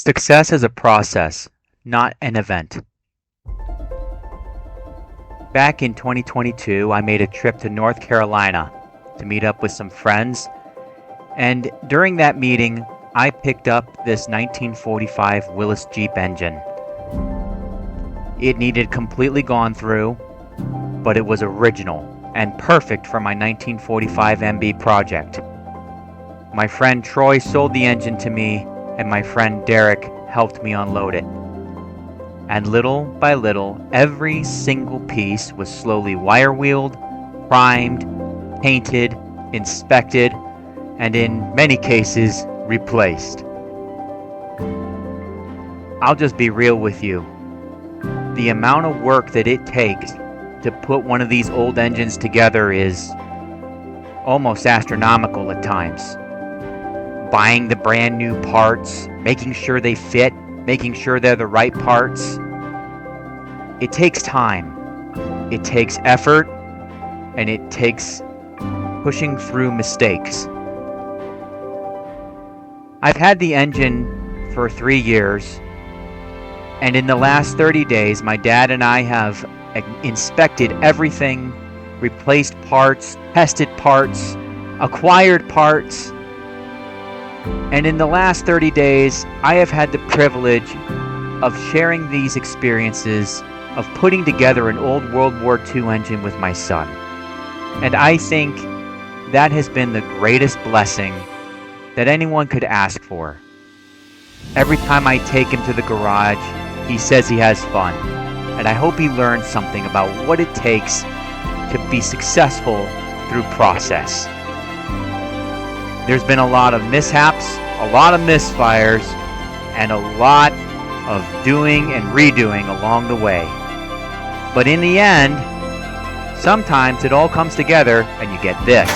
Success is a process, not an event. Back in 2022, I made a trip to North Carolina to meet up with some friends, and during that meeting, I picked up this 1945 Willys Jeep engine. It needed completely gone through, but it was original and perfect for my 1945 MB project. My friend Troy sold the engine to me, and my friend Derek helped me unload it. And little by little, every single piece was slowly wire wheeled, primed, painted, inspected, and in many cases, replaced. I'll just be real with you. The amount of work that it takes to put one of these old engines together is almost astronomical at times. Buying the brand new parts, making sure they fit, making sure they're the right parts. It takes time, it takes effort, and it takes pushing through mistakes. I've had the engine for 3 years, and in the last 30 days, my dad and I have inspected everything, replaced parts, tested parts, acquired parts. And in the last 30 days, I have had the privilege of sharing these experiences of putting together an old World War II engine with my son. And I think that has been the greatest blessing that anyone could ask for. Every time I take him to the garage, he says he has fun. And I hope he learns something about what it takes to be successful through process. There's been a lot of mishaps, a lot of misfires, and a lot of doing and redoing along the way. But in the end, sometimes it all comes together and you get this.